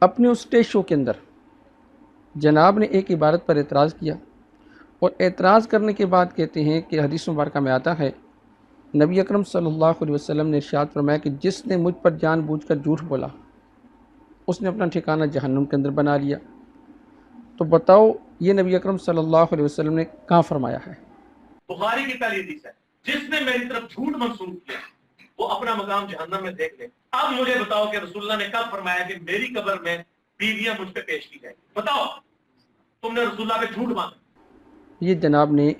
اپنے اس stage show کے اندر جناب نے ایک عبارت پر اعتراض کیا، اور اعتراض کرنے کے بعد کہتے ہیں کہ حدیث مبارکہ میں آتا ہے نبی اکرم صلی اللہ علیہ وسلم نے ارشاد فرمایا کہ جس نے مجھ پر جان بوجھ کر جھوٹ بولا اس نے اپنا ٹھکانہ جہنم کے اندر بنا لیا۔ تو بتاؤ یہ نبی اکرم صلی اللہ علیہ وسلم نے کہاں فرمایا ہے؟ بخاری کی پہلی حدیث ہے، جس نے میری طرف جھوٹ منسوخ کیا وہ اپنا مقام جہنم میں دیکھ لے۔ اب مجھے بتاؤ کہ رسول اللہ نے کب فرمایا کہ میری قبر میں بیویاں مجھ پہ پیش کی جائیں؟ بتاؤ، تم نے رسول اللہ پہ جھوٹ باندھا۔ یہ جناب نے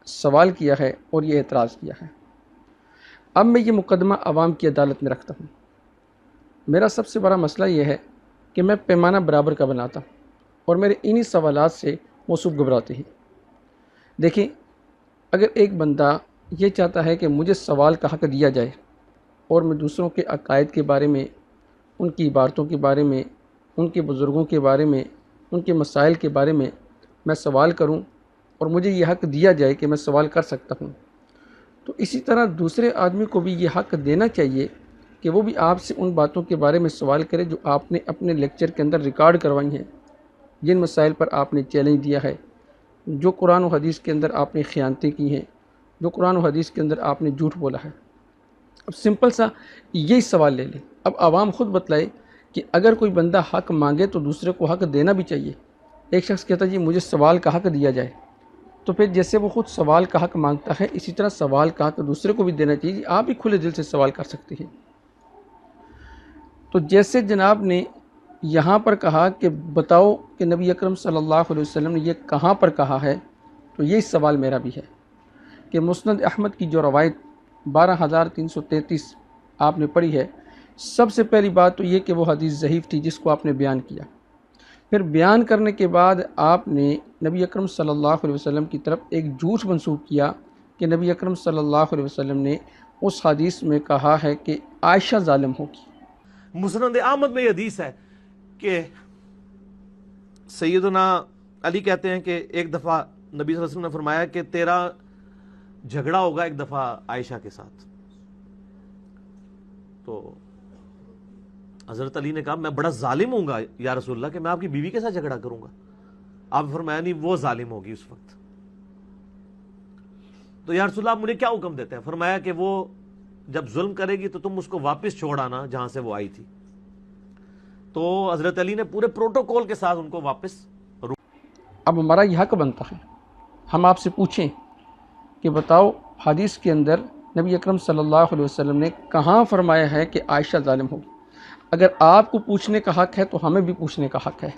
سوال کیا ہے اور یہ اعتراض کیا ہے۔ اب میں یہ مقدمہ عوام کی عدالت میں رکھتا ہوں۔ میرا سب سے بڑا مسئلہ یہ ہے کہ میں پیمانہ برابر کا بناتا ہوں، اور میرے انہی سوالات سے موصوف گھبراتے ہیں۔ دیکھیں، اگر ایک بندہ یہ چاہتا ہے کہ مجھے سوال کا حق دیا جائے اور میں دوسروں کے عقائد کے بارے میں، ان کی عبارتوں کے بارے میں، ان کے بزرگوں کے بارے میں، ان کے مسائل کے بارے میں سوال کروں اور مجھے یہ حق دیا جائے کہ میں سوال کر سکتا ہوں، تو اسی طرح دوسرے آدمی کو بھی یہ حق دینا چاہیے کہ وہ بھی آپ سے ان باتوں کے بارے میں سوال کرے جو آپ نے اپنے لیکچر کے اندر ریکارڈ کروائی ہیں، جن مسائل پر آپ نے چیلنج دیا ہے، جو قرآن و حدیث کے اندر آپ نے خیانتیں کی ہیں، جو قرآن و حدیث کے اندر آپ نے جھوٹ بولا ہے۔ اب سمپل سا یہی سوال لے لیں۔ اب عوام خود بتلائے کہ اگر کوئی بندہ حق مانگے تو دوسرے کو حق دینا بھی چاہیے۔ ایک شخص کہتا ہے جی مجھے سوال کا حق دیا جائے، تو پھر جیسے وہ خود سوال کا حق مانگتا ہے اسی طرح سوال کا حق دوسرے کو بھی دینا چاہیے۔ جی آپ بھی کھلے دل سے سوال کر سکتے ہیں۔ تو جیسے جناب نے یہاں پر کہا کہ بتاؤ کہ نبی اکرم صلی اللہ علیہ وسلم نے یہ کہاں پر کہا ہے، تو یہی سوال میرا بھی ہے کہ مسند احمد کی جو روایت 12333 آپ نے پڑھی ہے، سب سے پہلی بات تو یہ کہ وہ حدیث ضعیف تھی جس کو آپ نے بیان کیا۔ پھر بیان کرنے کے بعد آپ نے نبی اکرم صلی اللہ علیہ وسلم کی طرف ایک جھوٹ منسوخ کیا کہ نبی اکرم صلی اللہ علیہ وسلم نے اس حدیث میں کہا ہے کہ عائشہ ظالم ہوگی۔ مسند احمد میں یہ حدیث ہے کہ سیدنا علی کہتے ہیں کہ ایک دفعہ نبی صلی اللہ علیہ وسلم نے فرمایا کہ تیرا جھگڑا ہوگا ایک دفعہ عائشہ کے ساتھ۔ تو حضرت علی نے کہا میں بڑا ظالم ہوں گا یا رسول اللہ کہ میں آپ کی بیوی کے ساتھ جھگڑا کروں گا؟ آپ نے فرمایا نہیں، وہ ظالم ہوگی اس وقت۔ تو یا رسول اللہ آپ مجھے کیا حکم دیتے ہیں؟ فرمایا کہ وہ جب ظلم کرے گی تو تم اس کو واپس چھوڑ آنا جہاں سے وہ آئی تھی۔ تو حضرت علی نے پورے پروٹوکول کے ساتھ ان کو واپس اب ہمارا یہ حق بنتا ہے ہم آپ سے پوچھیں کہ بتاؤ حدیث کے اندر نبی اکرم صلی اللہ علیہ وسلم نے کہاں فرمایا ہے کہ عائشہ ظالم ہوگی؟ اگر آپ کو پوچھنے کا حق ہے تو ہمیں بھی پوچھنے کا حق ہے۔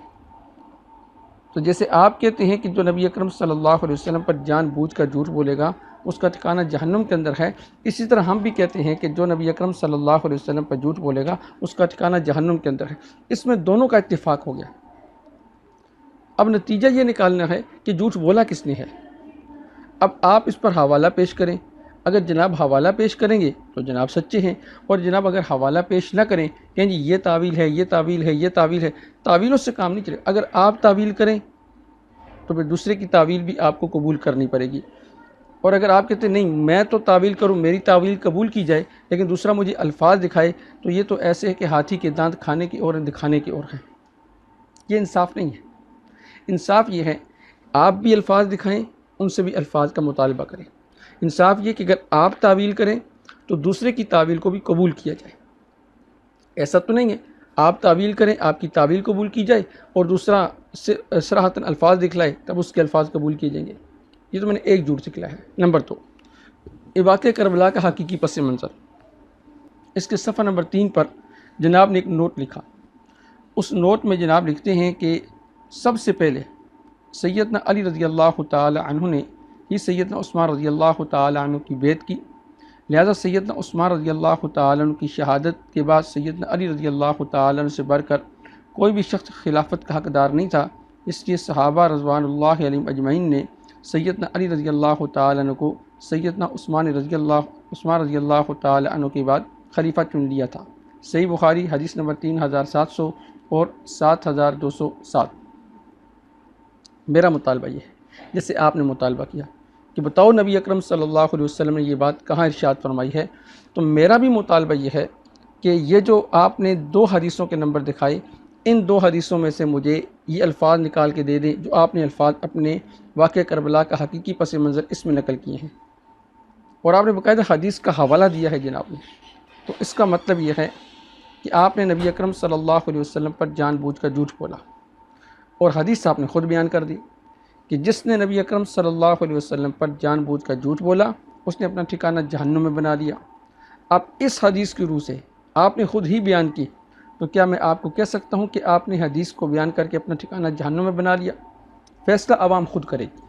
تو جیسے آپ کہتے ہیں کہ جو نبی اکرم صلی اللہ علیہ وسلم پر جان بوجھ کر جھوٹ بولے گا اس کا ٹھکانہ جہنم کے اندر ہے، اسی طرح ہم بھی کہتے ہیں کہ جو نبی اکرم صلی اللہ علیہ وسلم پر جھوٹ بولے گا اس کا ٹھکانہ جہنم کے اندر ہے۔ اس میں دونوں کا اتفاق ہو گیا۔ اب نتیجہ یہ نکالنا ہے کہ جھوٹ بولا کس نے ہے۔ اب آپ اس پر حوالہ پیش کریں، اگر جناب حوالہ پیش کریں گے تو جناب سچے ہیں، اور جناب اگر حوالہ پیش نہ کریں کہ جی یہ تعویل ہے، یہ تعویل ہے، یہ تعویل ہے، تعویلوں سے کام نہیں چلے۔ اگر آپ تعویل کریں تو پھر دوسرے کی تعویل بھی آپ کو قبول کرنی پڑے گی، اور اگر آپ کہتے ہیں نہیں میں تو تعویل کروں، میری تعویل قبول کی جائے لیکن دوسرا مجھے الفاظ دکھائے، تو یہ تو ایسے ہے کہ ہاتھی کے دانت کھانے کی اور دکھانے کی اور ہیں۔ یہ انصاف نہیں ہے۔ انصاف یہ ہے آپ بھی الفاظ دکھائیں، ان سے بھی الفاظ کا مطالبہ کریں۔ انصاف یہ کہ اگر آپ تعویل کریں تو دوسرے کی تعویل کو بھی قبول کیا جائے۔ ایسا تو نہیں ہے آپ تعویل کریں، آپ کی تعویل قبول کی جائے اور دوسرا صراحتاً الفاظ دکھلائے تب اس کے الفاظ قبول کیے جائیں گے۔ یہ تو میں نے ایک جھوٹ سکھلایا ہے۔ نمبر 2، واقعہ کربلا کا حقیقی پس منظر۔ اس کے صفحہ نمبر 3 پر جناب نے ایک نوٹ لکھا۔ اس نوٹ میں جناب لکھتے ہیں کہ سب سے پہلے سیدنا علی رضی اللہ تعالی عنہ نے ہی سیدنا عثمان رضی اللہ تعالی عنہ کی بیعت کی، لہذا سیدنا عثمان رضی اللہ تعالی عنہ کی شہادت کے بعد سیدنا علی رضی اللہ تعالی عنہ سے بڑھ کر کوئی بھی شخص خلافت کا حقدار نہیں تھا، اس لیے صحابہ رضوان اللہ علیہم اجمعین نے سیدنا علی رضی اللہ تعالی عنہ کو سیدنا عثمان رضی اللہ تعالی عنہ کے بعد خلیفہ چن لیا تھا۔ صحیح بخاری حدیث نمبر 3700 اور 7207۔ میرا مطالبہ یہ ہے جیسے آپ نے مطالبہ کیا کہ بتاؤ نبی اکرم صلی اللہ علیہ وسلم نے یہ بات کہاں ارشاد فرمائی ہے، تو میرا بھی مطالبہ یہ ہے کہ یہ جو آپ نے 2 حدیثوں کے نمبر دکھائے، ان دو حدیثوں میں سے مجھے یہ الفاظ نکال کے دے دیں جو آپ نے الفاظ اپنے واقعہ کربلا کا حقیقی پس منظر اس میں نقل کیے ہیں۔ اور آپ نے باقاعدہ حدیث کا حوالہ دیا ہے جناب نے، تو اس کا مطلب یہ ہے کہ آپ نے نبی اکرم صلی اللہ علیہ وسلم پر جان بوجھ کر جھوٹ بولا، اور حدیث آپ نے خود بیان کر دی کہ جس نے نبی اکرم صلی اللہ علیہ وسلم پر جان بوجھ کر جھوٹ بولا اس نے اپنا ٹھکانہ جہنم میں بنا لیا۔ اب اس حدیث کی روح سے آپ نے خود ہی بیان کی، تو کیا میں آپ کو کہہ سکتا ہوں کہ آپ نے حدیث کو بیان کر کے اپنا ٹھکانہ جہنم میں بنا لیا؟ فیصلہ عوام خود کرے گی۔